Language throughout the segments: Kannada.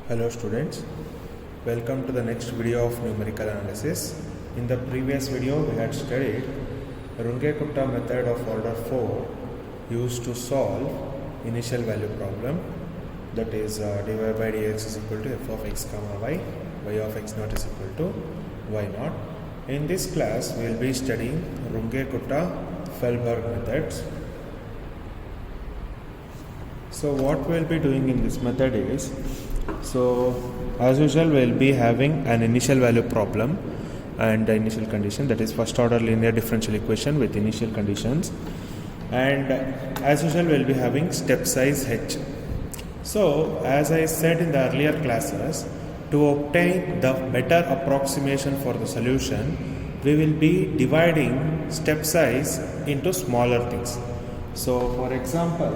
Hello students, welcome to the next video of numerical analysis. In the previous video we had studied Runge-Kutta method of order 4 used to solve initial value problem, that is dy by dx is equal to f of x comma y of x naught is equal to y naught. In this class we will be studying Runge-Kutta-Fehlberg methods. So what we will be doing in this method is, as usual we will be having an initial value problem and the initial condition, that is first order linear differential equation with initial conditions, and as usual we will be having step size h. So as I said in the earlier classes, to obtain the better approximation for the solution, we will be dividing step size into smaller things. So for example,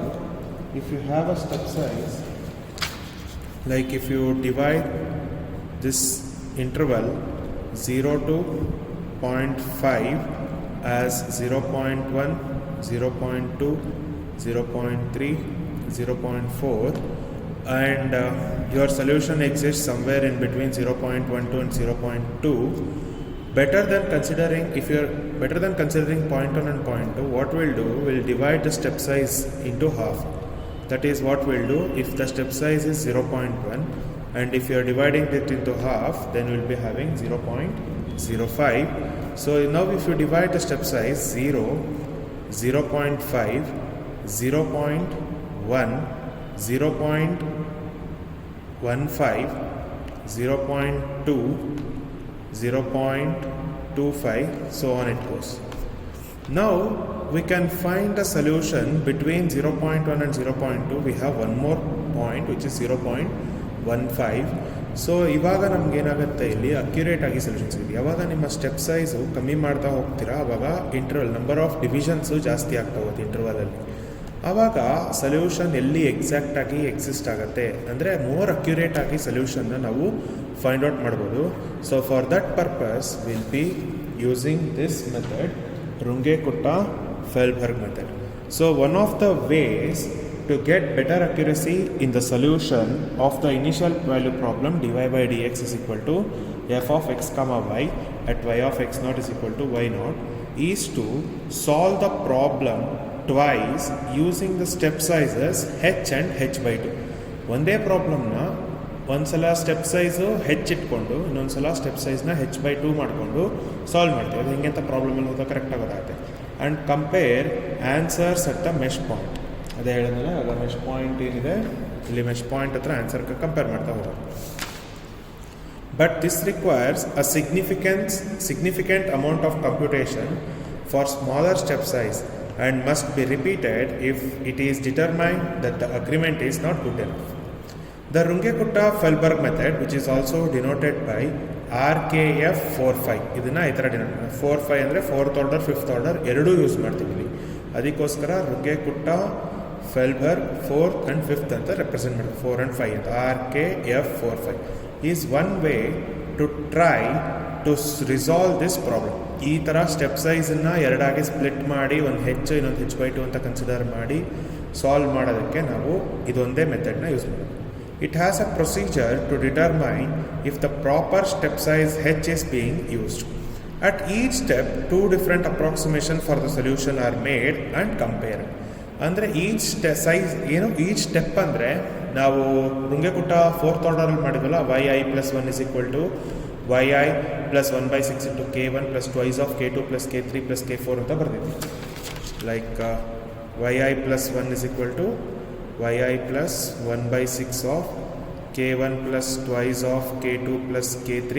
if you have a step size, like if you divide this interval 0 to 0.5 as 0.1, 0.2, 0.3, 0.4, and your solution exists somewhere in between 0.12 and 0.2, better than considering point 1 and point 2, what we'll do, we'll divide the step size into half. That is what we'll do if the step size is 0.1, and if you are dividing it into half, then we'll be having 0.05. So now if you divide the step size 0, 0.5, 0.1, 0.15, 0.2, 0.25, so on it goes. Now we can find a solution between 0.1 and 0.2. We have one more point which is 0.15. So ಇವಾಗ ನಮ್ಗೆ ಏನಾಗುತ್ತೆ, ಇಲ್ಲಿ ಅಕ್ಯುರೇಟ್ ಆಗಿ ಸೊಲ್ಯೂಷನ್ ಸಿಗುತ್ತೆ. ಯಾವಾಗ ನಿಮ್ಮ ಸ್ಟೆಪ್ ಸೈಜು ಕಮ್ಮಿ ಮಾಡ್ತಾ ಹೋಗ್ತೀರಾ ಆವಾಗ ಇಂಟರ್ವಲ್ ನಂಬರ್ ಆಫ್ ಡಿವಿಷನ್ಸು ಜಾಸ್ತಿ ಆಗ್ತಾ ಹೋಗುತ್ತೆ ಇಂಟರ್ವಲಲ್ಲಿ. ಆವಾಗ ಸೊಲ್ಯೂಷನ್ ಎಲ್ಲಿ ಎಕ್ಸಾಕ್ಟ್ ಆಗಿ ಎಕ್ಸಿಸ್ಟ್ ಆಗುತ್ತೆ ಅಂದರೆ ಮೋರ್ ಅಕ್ಯುರೇಟ್ ಆಗಿ ಸೊಲ್ಯೂಷನ್ನ ನಾವು ಫೈಂಡ್ ಔಟ್ ಮಾಡ್ಬೋದು. So for that purpose will be using this method, Runge-Kutta-Fehlberg method. So one of the ways to get better accuracy in the solution of the initial value problem dy by dx is equal to f of x comma y at y of x naught is equal to y naught is to solve the problem twice using the step sizes h and h by 2. ಒಂದೇ ಪ್ರಾಬ್ಲಮ್ನ ಒಂದ್ಸಲ ಸ್ಟೆಪ್ ಸೈಜು ಹೆಚ್ ಇಟ್ಕೊಂಡು ಇನ್ನೊಂದ್ಸಲ ಸ್ಟೆಪ್ ಸೈಜ್ನ ಹೆಚ್ ಬೈ 2 ಮಾಡಿಕೊಂಡು ಸಾಲ್ವ್ ಮಾಡ್ತೀವಿ. ಅದು ಹೆಂಗೆ ಅಂತ ಪ್ರಾಬ್ಲಮಲ್ಲಿ ಹೋದಾಗ ಕರೆಕ್ಟಾಗಿ ಗೊತ್ತಾಗುತ್ತೆ. And compare answers at the mesh point. ಅದೇ ಹೇಳಿದ್ರೆ ಆಗ ಮೆಶ್ ಪಾಯಿಂಟ್ ಏನಿದೆ ಇಲ್ಲಿ, ಮೆಶ್ ಪಾಯಿಂಟ್ ಹತ್ರ ಆನ್ಸರ್ಗೆ ಕಂಪೇರ್ ಮಾಡ್ತಾ ಹೋಗೋದು. But this requires a significant amount of computation for smaller step size and must be repeated if it is determined that the agreement is not good enough. The Runge-Kutta-Fehlberg method, which is also denoted by RKF45, ಇದನ್ನು ಈ ಥರ ಡಿನೋಟ್ ಮಾಡಿ. 4-5 ಅಂದರೆ ಫೋರ್ತ್ ಆರ್ಡರ್ ಫಿಫ್ತ್ ಆರ್ಡರ್ ಎರಡೂ ಯೂಸ್ ಮಾಡ್ತೀವಿ ಇಲ್ಲಿ. ಅದಕ್ಕೋಸ್ಕರ Runge-Kutta-Fehlberg 4th and 5th ಅಂತ ರೆಪ್ರೆಸೆಂಟ್ ಮಾಡ್ತೀವಿ. 4 and 5 ಅಂತ. RKF45 is one way to try to resolve this problem. ಈ ಥರ ಸ್ಟೆಪ್ ಸೈಜನ್ನು ಎರಡಾಗಿ ಸ್ಪ್ಲಿಟ್ ಮಾಡಿ ಒಂದು ಹೆಚ್ಚು ಇನ್ನೊಂದು ಹೆಚ್ ಬೈ 2 ಅಂತ ಕನ್ಸಿಡರ್ ಮಾಡಿ ಸಾಲ್ವ್ ಮಾಡೋದಕ್ಕೆ ನಾವು ಇದೊಂದೇ ಮೆಥಡ್ನ ಯೂಸ್ ಮಾಡೋದು. It has a procedure to determine if the proper step size h is being used. At each step, two different approximations for the solution are made and compared. ಅಂದರೆ ಈಚ್ ಸೈಜ್ ಏನು, ಈಚ್ ಸ್ಟೆಪ್ ಅಂದರೆ ನಾವು Runge-Kutta fourth ಆರ್ಡರಲ್ಲಿ ಮಾಡಿದ್ವಲ್ಲ, yi plus 1 is equal to yi plus 1 by 6 into k1 plus twice of k2 plus k3 plus k4 ಅಂತ ಬರ್ದಿದ್ವಿ. Like yi plus 1 is equal to yi plus 1 by 6 of k1 plus twice of k2 plus k3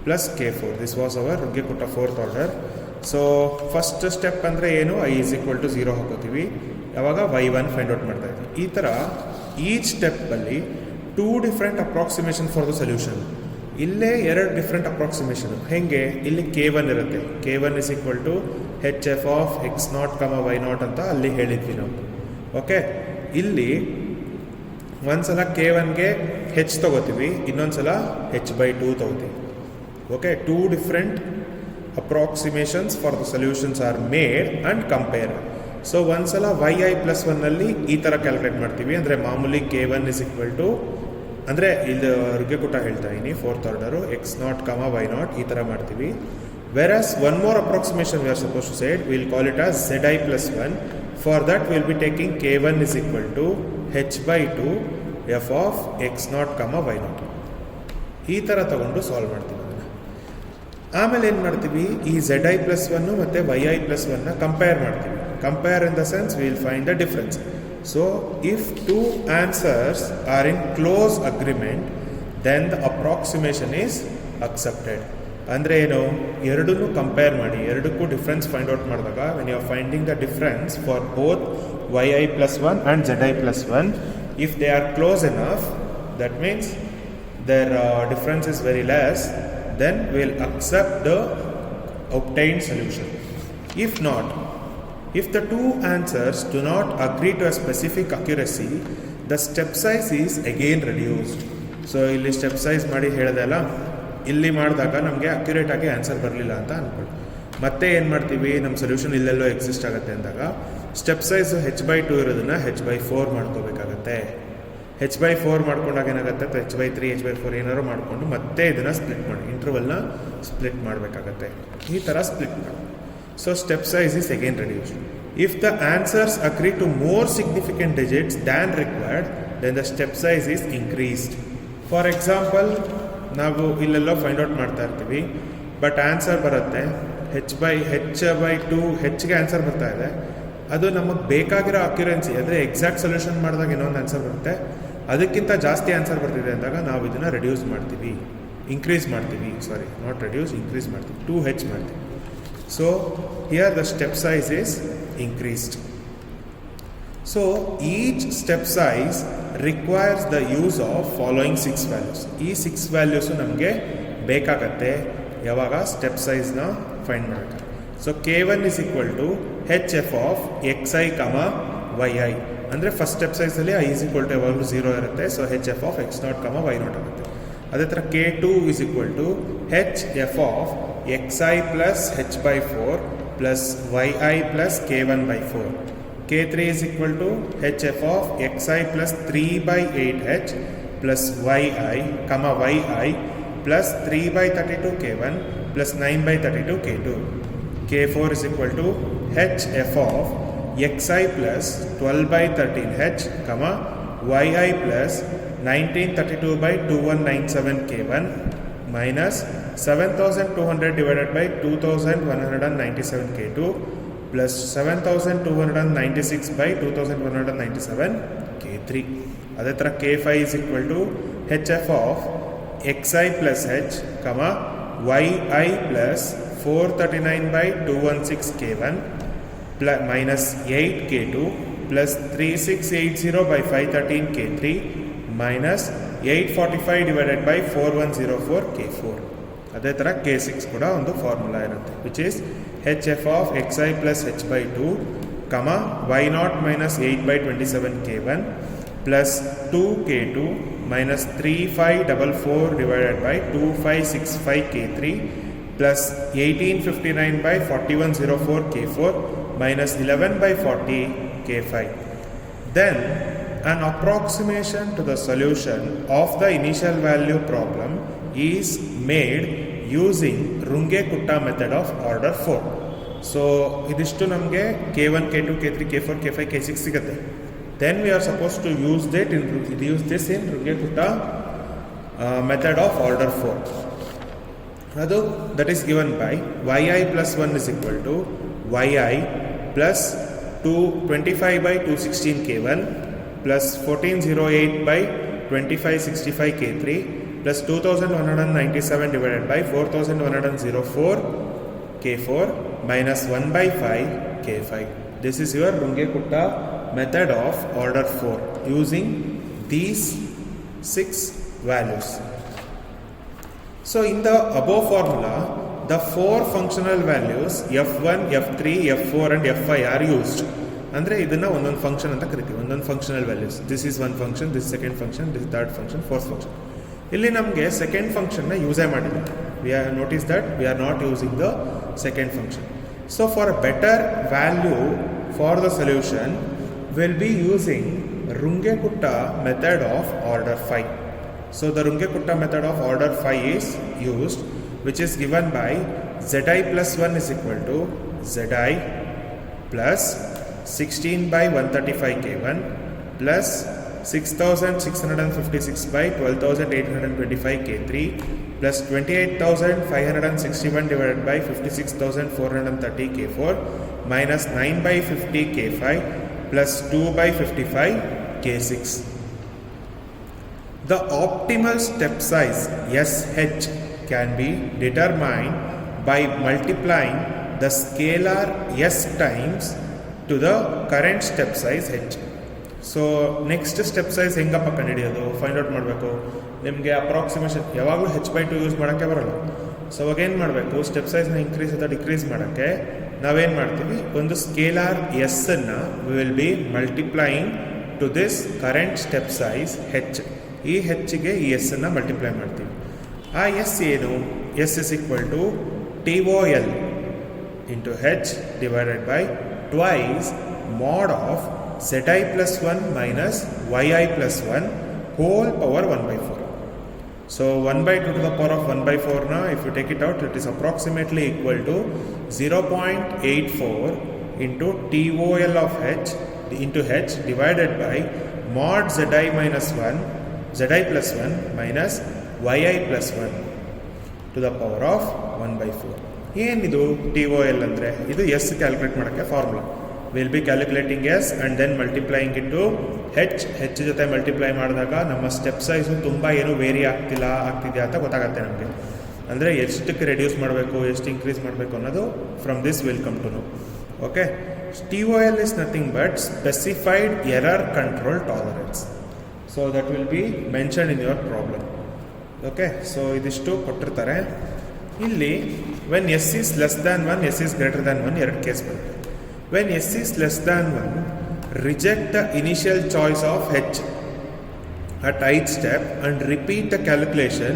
plus k4. This was our Runge-Kutta fourth order. So first step ಅಂದರೆ ಏನು, i is equal to 0 ಹಾಕೋತೀವಿ. ಯಾವಾಗ y1 ಫೈಂಡ್ ಔಟ್ ಮಾಡ್ತಾ ಇದ್ವಿ. ಈ ಥರ ಈಚ್ ಸ್ಟೆಪ್ಪಲ್ಲಿ 2 different approximation for the solution. ಇಲ್ಲೇ 2 ಡಿಫ್ರೆಂಟ್ ಅಪ್ರಾಕ್ಸಿಮೇಷನ್. ಹೆಂಗೆ, ಇಲ್ಲಿ k1 ಇರುತ್ತೆ. k1 is equal to hf of x naught comma y naught ಅಂತ ಅಲ್ಲಿ ಹೇಳಿದ್ವಿ ನಾವು. ಓಕೆ, ಇಲ್ಲಿ ಒಂದ್ಸಲ k1ಗೆ ಹೆಚ್ ತೊಗೋತೀವಿ, ಇನ್ನೊಂದ್ಸಲ ಹೆಚ್ ಬೈ 2 ತೊಗೋತೀವಿ. Okay, 2 different approximations for the solutions are made and compare. So ಒಂದ್ಸಲ yi plus 1 ಅಲ್ಲಿ ಈ ಥರ ಕ್ಯಾಲ್ಕುಲೇಟ್ ಮಾಡ್ತೀವಿ. ಅಂದರೆ ಮಾಮೂಲಿ k1 is equal to ಅಂದರೆ ಇಲ್ಲಿ ರುಗ್ಗೆಕುಟ ಹೇಳ್ತಾ ಇದ್ದೀನಿ ಫೋರ್ತ್ ಆರ್ಡರು x0, y0 ಈ ಥರ ಮಾಡ್ತೀವಿ. Versus one more approximation we are suppose to said will call it as zi plus 1. For that will be taking k1 is equal to h/2 f of x0, y0 ಈ ಥರ ತಗೊಂಡು ಸಾಲ್ವ್ ಮಾಡ್ತೀವಿ ಅದನ್ನು. ಆಮೇಲೆ ಏನು ಮಾಡ್ತೀವಿ, ಈ zi plus 1 ಮತ್ತು yi plus 1ನ ಕಂಪೇರ್ ಮಾಡ್ತೀವಿ. Compare in the sense will find the difference. So if two answers are in close agreement then the approximation is accepted. ಅಂದರೆ ಏನು, ಎರಡನ್ನೂ ಕಂಪೇರ್ ಮಾಡಿ, ಎರಡಕ್ಕೂ ಡಿಫ್ರೆನ್ಸ್ ಫೈಂಡ್ ಔಟ್ ಮಾಡಿದಾಗ when you are finding the difference for both yi plus 1 and zi plus 1, if they are close enough, that means their difference is very less, then we will accept the obtained solution. If not, if the two answers do not agree to a specific accuracy, the step size is again reduced. So ಇಲ್ಲಿ ಸ್ಟೆಪ್ ಸೈಜ್ ಮಾಡಿ ಹೇಳಿದೆ ಅಲ್ಲ, ಇಲ್ಲಿ ಮಾಡಿದಾಗ ನಮಗೆ ಅಕ್ಯುರೇಟ್ ಆಗಿ ಆನ್ಸರ್ ಬರಲಿಲ್ಲ ಅಂತ ಅಂದ್ಕೊಳ್ಳಿ. ಮತ್ತೆ ಏನು ಮಾಡ್ತೀವಿ, ನಮ್ಮ ಸೊಲ್ಯೂಷನ್ ಇಲ್ಲೆಲ್ಲೋ ಎಕ್ಸಿಸ್ಟ್ ಆಗುತ್ತೆ ಅಂದಾಗ ಸ್ಟೆಪ್ ಸೈಜ್ h/2 ಇರೋದನ್ನು h/4 ಮಾಡ್ಕೋಬೇಕಾಗತ್ತೆ. h/4 ಮಾಡ್ಕೊಂಡಾಗ ಏನಾಗುತ್ತೆ, h/3 h/4 ಏನಾದ್ರು ಮಾಡಿಕೊಂಡು ಮತ್ತೆ ಇದನ್ನು ಸ್ಪ್ಲಿಟ್ ಮಾಡಿ, ಇಂಟರ್ವಲ್ನ ಸ್ಪ್ಲಿಟ್ ಮಾಡಬೇಕಾಗತ್ತೆ. ಈ ಥರ ಸ್ಪ್ಲಿಟ್ ಮಾಡಿ. So step size is again reduced. If the answers agree to more significant digits than required then the step size is increased. For example, ನಾವು ಇಲ್ಲೆಲ್ಲೋ ಫೈಂಡ್ ಔಟ್ ಮಾಡ್ತಾ ಇರ್ತೀವಿ, ಬಟ್ ಆನ್ಸರ್ ಬರುತ್ತೆ h/2, ಹೆಚ್ಚಿಗೆ ಆನ್ಸರ್ ಬರ್ತಾ ಇದೆ. ಅದು ನಮಗೆ ಬೇಕಾಗಿರೋ ಅಕ್ಯುರೆನ್ಸಿ ಅಂದರೆ ಎಕ್ಸಾಕ್ಟ್ ಸೊಲ್ಯೂಷನ್ ಮಾಡಿದಾಗ ಇನ್ನೊಂದು ಆನ್ಸರ್ ಬರುತ್ತೆ, ಅದಕ್ಕಿಂತ ಜಾಸ್ತಿ ಆನ್ಸರ್ ಬರ್ತಿದೆ ಅಂದಾಗ ನಾವು ಇದನ್ನು ರೆಡ್ಯೂಸ್ ಮಾಡ್ತೀವಿ, ಇನ್ಕ್ರೀಸ್ ಮಾಡ್ತೀವಿ, ಸಾರಿ ನಾಟ್ ರೆಡ್ಯೂಸ್, ಇನ್ಕ್ರೀಸ್ ಮಾಡ್ತೀವಿ, 2h ಮಾಡ್ತೀವಿ. So here the step size is increased. So each step size requires the use of following 6 values. ಈ 6 ವ್ಯಾಲ್ಯೂಸು ನಮಗೆ ಬೇಕಾಗತ್ತೆ ಯಾವಾಗ ಸ್ಟೆಪ್ ಸೈಜ್ನ ಫೈಂಡ್ ಮಾಡೋಕ್ಕೆ. So k1 is equal to hf of xi, yi. ಅಂದರೆ ಫಸ್ಟ್ ಸ್ಟೆಪ್ ಸೈಜಲ್ಲಿ i is equal to ಯಾವಾಗಲೂ 0 ಇರುತ್ತೆ. So hf of x0, y0 ಆಗುತ್ತೆ. ಅದೇ ಥರ k2 is equal to hf of xi plus h/4 plus yi plus k1/4. k3 is equal to hf of xi plus 3/8h plus yi, yi plus 3/32 k1 plus 9/32 k2. k4 is equal to hf of xi plus 12/13h, yi plus 1932/2197 k1 minus 7200 divided by 2197 k2 plus 7296/2197 k3. ಅದೇ ಥರ k5 is equal to hf of xi plus h, yi plus 439/216 k1 plus minus 8 k2 plus 3680/513 k3 minus 845 divided by 4104 k4. ಅದೇ ಥರ k6 ಕೂಡ ಒಂದು ಫಾರ್ಮುಲಾ ಇರುತ್ತೆ, which is hf of xi plus h/2, y0 minus 8/27 k1 plus 2 k2 minus 3544 divided by 2565 k3 plus 1859/4104 k4 minus 11/40 k5. Then an approximation to the solution of the initial value problem is made using Runge-Kutta method of order 4. So ಇದಿಷ್ಟು ನಮಗೆ k1, k2, k3, k4, k5, k6 ಸಿಗುತ್ತೆ. Then we are supposed to use this in Runge-Kutta method of order 4. ಅದು that is given by yi plus 1 is equal to yi plus 225/216 k1 plus 1408/2565 k3 plus 2197 divided by 4104 k4 minus 1/5 k5. This is your Runge-Kutta method of order 4 using these 6 values. So in the above formula, the 4 functional values f1, f3, f4 and f5 are used. ಅಂದರೆ ಇದನ್ನು ಒಂದೊಂದು ಫಂಕ್ಷನ್ ಅಂತ ಕರಿತೀವಿ, ಒಂದೊಂದು functional values. This is one function, this second function, this third function, fourth function. ಇಲ್ಲಿ ನಮಗೆ ಸೆಕೆಂಡ್ ಫಂಕ್ಷನ್ನ ಯೂಸೇ ಮಾಡಿಲ್ಲ. We are notice that we are not using the second function. So for a better value for the solution will be using Runge-Kutta method of order 5. So the Runge-Kutta method of order 5 is used, which is given by Zi plus 1 is equal to Zi plus 16 by 135 K1 plus 6656 by 12825 K3 plus 28,561 divided by 56,430 K4 minus 9 by 50 K5 plus 2 by 55 K6. The optimal step size SH can be determined by multiplying the scalar S times to the current step size H. So next step size ಹೆಂಗಪ್ಪ ಕಂಡುಹಿಡಿಯೋದು, ಫೈಂಡ್ ಔಟ್ ಮಾಡಬೇಕು. ನಿಮಗೆ ಅಪ್ರಾಕ್ಸಿಮೇಷನ್ ಯಾವಾಗಲೂ h/2 ಯೂಸ್ ಮಾಡೋಕ್ಕೆ ಬರೋಲ್ಲ. ಸೊ ಅವಾಗ ಏನು ಮಾಡಬೇಕು, ಸ್ಟೆಪ್ ಸೈಜ್ನ ಇನ್ಕ್ರೀಸ್ ಅಥವಾ ಡಿಕ್ರೀಸ್ ಮಾಡೋಕ್ಕೆ ನಾವೇನು ಮಾಡ್ತೀವಿ, ಒಂದು ಸ್ಕೇಲಾರ್ ಎಸ್ಸನ್ನು we will be multiplying to this current step size h. ಈ ಹೆಚ್ಚಿಗೆ ಈ ಎಸ್ಸನ್ನು ಮಲ್ಟಿಪ್ಲೈ ಮಾಡ್ತೀವಿ. ಆ ಎಸ್ ಏನು, s is equal to TOL into h divided by twice mod of Zi plus 1 minus Yi plus 1 whole power 1 by 4. So 1 by 2 to the power of 1 by 4 now, if you take it out, it is approximately equal to 0.84 into TOL of h into h divided by mod Zi minus 1, Zi plus 1 minus Yi plus 1 to the power of 1 by 4. ಏನಿದು TOL ಅಂದರೆ ಇದು ಎಸ್ ಕ್ಯಾಲ್ಕುಲೇಟ್ ಮಾಡೋಕ್ಕೆ formula. Will be calculating s and then multiplying into h ಜೊತೆ ಮಲ್ಟಿಪ್ಲೈ ಮಾಡಿದಾಗ ನಮ್ಮ ಸ್ಟೆಪ್ ಸೈಜು ತುಂಬ ಏನು ವೇರಿ ಆಗ್ತಿದೆಯಾ ಅಂತ ಗೊತ್ತಾಗುತ್ತೆ ನಮಗೆ. ಅಂದರೆ ಎಷ್ಟಕ್ಕೆ ರೆಡ್ಯೂಸ್ ಮಾಡಬೇಕು, ಎಷ್ಟು ಇನ್ಕ್ರೀಸ್ ಮಾಡಬೇಕು ಅನ್ನೋದು from this will come to know. Okay, TOL is nothing but specified error control tolerance. So that will be mention in your problem. Okay, so ಇದಿಷ್ಟು ಕೊಟ್ಟಿರ್ತಾರೆ. ಇಲ್ಲಿ when S is less than 1, S is greater than 1 ಎರಡು ಕೇಸ್ ಬರುತ್ತೆ. When S is less than 1, reject the initial choice of H at ith step and repeat the calculation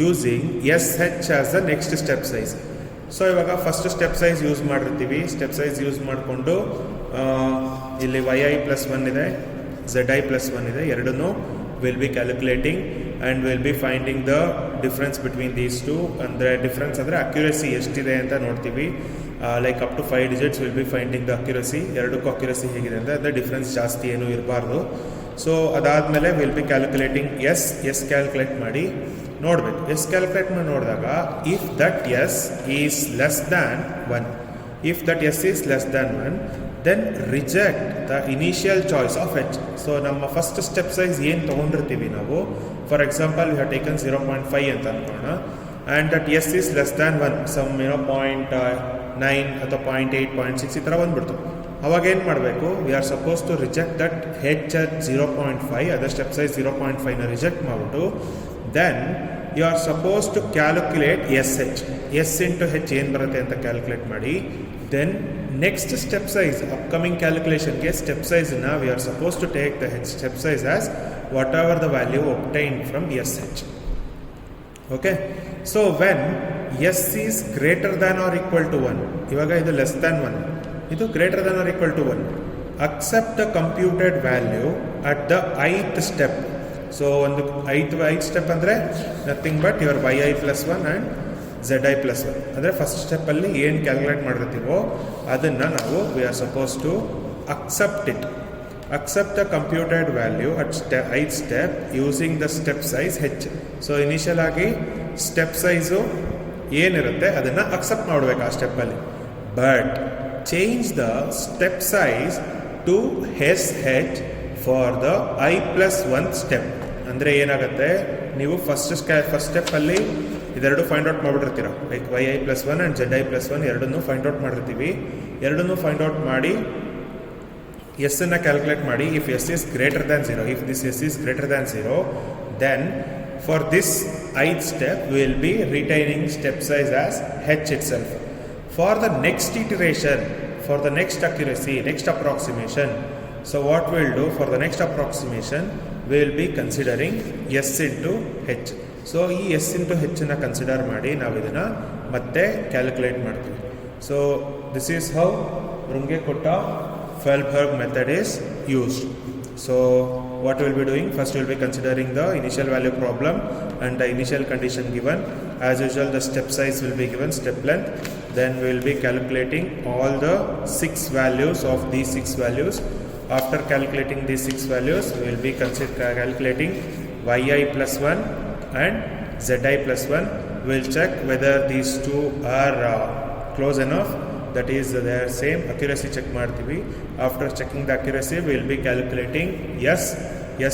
using SH as the next step size. So ಇವಾಗ ಫಸ್ಟ್ ಸ್ಟೆಪ್ ಸೈಜ್ ಯೂಸ್ ಮಾಡಿರ್ತೀವಿ. ಸ್ಟೆಪ್ ಸೈಜ್ ಯೂಸ್ ಮಾಡಿಕೊಂಡು ಇಲ್ಲಿ Yi plus 1 ಇದೆ, Zi plus 1 ಇದೆ, ಎರಡನ್ನೂ will be calculating and will be finding the difference between these two. ಅಂದರೆ ಡಿಫ್ರೆನ್ಸ್ ಅಂದರೆ ಅಕ್ಯುರಸಿ ಎಷ್ಟಿದೆ ಅಂತ ನೋಡ್ತೀವಿ. Like up to 5 digits will be finding the accuracy. ಎರಡಕ್ಕೂ ಅಕ್ಯುರಸಿ ಹೇಗಿದೆ ಅಂದರೆ ಅದರ ಡಿಫ್ರೆನ್ಸ್ ಜಾಸ್ತಿ ಏನೂ ಇರಬಾರ್ದು. ಸೊ ಅದಾದಮೇಲೆ will be calculating S calculate ಮಾಡಿ ನೋಡಬೇಕು. ಎಸ್ ಕ್ಯಾಲ್ಕುಲೇಟ್ ಮಾಡಿ ನೋಡಿದಾಗ if that S is less than 1, if that S is less than 1 then reject the initial choice of h. So ನಮ್ಮ ಫಸ್ಟ್ ಸ್ಟೆಪ್ ಸೈಜ್ ಏನು ತೊಗೊಂಡಿರ್ತೀವಿ ನಾವು, for example we have taken 0.5 ಅಂತ ಅಂದ್ಕೊಳ್ಳೋಣ, and that S is less than 1, some 0.9 ಅಥವಾ 0.8, 0.6 ಈ ಥರ ಬಂದ್ಬಿಡ್ತು. ಅವಾಗ ಏನು ಮಾಡಬೇಕು, we are suppose to reject that h at 0.5, other step size 0.5ನ ರಿಜೆಕ್ಟ್ ಮಾಡಿಬಿಟ್ಟು then you are suppose to calculate SH. S into h ಏನು ಬರುತ್ತೆ ಅಂತ ಕ್ಯಾಲ್ಕುಲೇಟ್ ಮಾಡಿ then next step size upcoming ಕ್ಯಾಲ್ಕುಲೇಷನ್ಗೆ ಸ್ಟೆಪ್ ಸೈಜನ್ನ we are suppose to take the h step size as whatever the value obtained from SH. Okay, so when S is greater than or equal to 1, ಇವಾಗ ಇದು ಲೆಸ್ ದ್ಯಾನ್ 1, ಇದು greater than or equal to 1, accept the computed value at the ith step. So ಒಂದು ಐತ್ ಸ್ಟೆಪ್ ಅಂದರೆ nothing but your Yi plus 1 and Zi plus 1. ಅಂದರೆ ಫಸ್ಟ್ ಸ್ಟೆಪ್ಪಲ್ಲಿ ಏನು ಕ್ಯಾಲ್ಕುಲೇಟ್ ಮಾಡಿರ್ತೀವೋ ಅದನ್ನು ನಾವು we are suppose to accept it. accept the computed value at ith step using the step size h. So initial ಆಗಿ ಸ್ಟೆಪ್ ಸೈಜು ಏನಿರುತ್ತೆ ಅದನ್ನು ಅಕ್ಸೆಪ್ಟ್ ಮಾಡಬೇಕು ಆ ಸ್ಟೆಪ್ಪಲ್ಲಿ. But change the step size to SH for the I+1 step. ಅಂದರೆ ಏನಾಗುತ್ತೆ, ನೀವು ಫಸ್ಟ್ ಸ್ಟೆಪ್ಪಲ್ಲಿ ಇದೆರಡು ಫೈಂಡ್ ಔಟ್ ಮಾಡಿಬಿಟ್ಟಿರ್ತೀರ, like Yi plus 1 and Zi plus 1 ಎರಡನ್ನೂ ಫೈಂಡ್ ಔಟ್ ಮಾಡಿರ್ತೀವಿ. ಎರಡನ್ನೂ ಫೈಂಡ್ ಔಟ್ ಮಾಡಿ ಎಸ್ಸನ್ನು ಕ್ಯಾಲ್ಕುಲೇಟ್ ಮಾಡಿ. If S is greater than 0, if this S is greater than 0, then for this ith step we will be retaining step size as h itself. For the next iteration, for the next accuracy, next approximation, so what we will do for the next approximation, we will be considering s into h. So ಈ ಎಸ್ ಇಂಟು ಹೆಚ್ಚನ್ನು ಕನ್ಸಿಡರ್ ಮಾಡಿ ನಾವು ಇದನ್ನು ಮತ್ತೆ ಕ್ಯಾಲ್ಕುಲೇಟ್ ಮಾಡ್ತೀವಿ. So this is how Runge-Kutta Fehlberg method is used. So what we'll be doing, first we'll be considering the initial value problem and the initial condition given. As usual, the step size will be given, step length. Then we will be calculating all the 6 values of these 6 values. After calculating these 6 values, we will be calculating yi plus 1 and zi plus 1. We will check whether these two are close enough, that is they are same, accuracy check ಮಾಡ್ತೀವಿ. After checking the accuracy, we will be calculating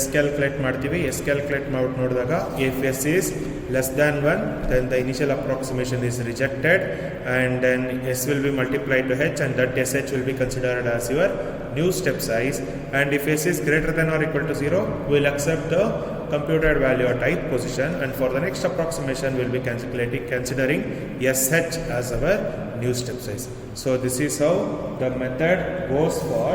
s calculate ಮಾಡ್ತೀವಿ. s calculate ಮಾಡಿ ನೋಡಿದಾಗ if s is less than 1, then the initial approximation is rejected, and then s will be multiplied to h, and that sh will be considered as your new step size. And if s is greater than or equal to 0, we will accept the computed value at ith position, and for the next approximation we will be considering sh as our new step size. So this is how the method goes for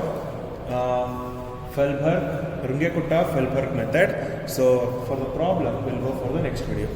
Runge-Kutta Fehlberg method. So for the problem, we'll go for the next video.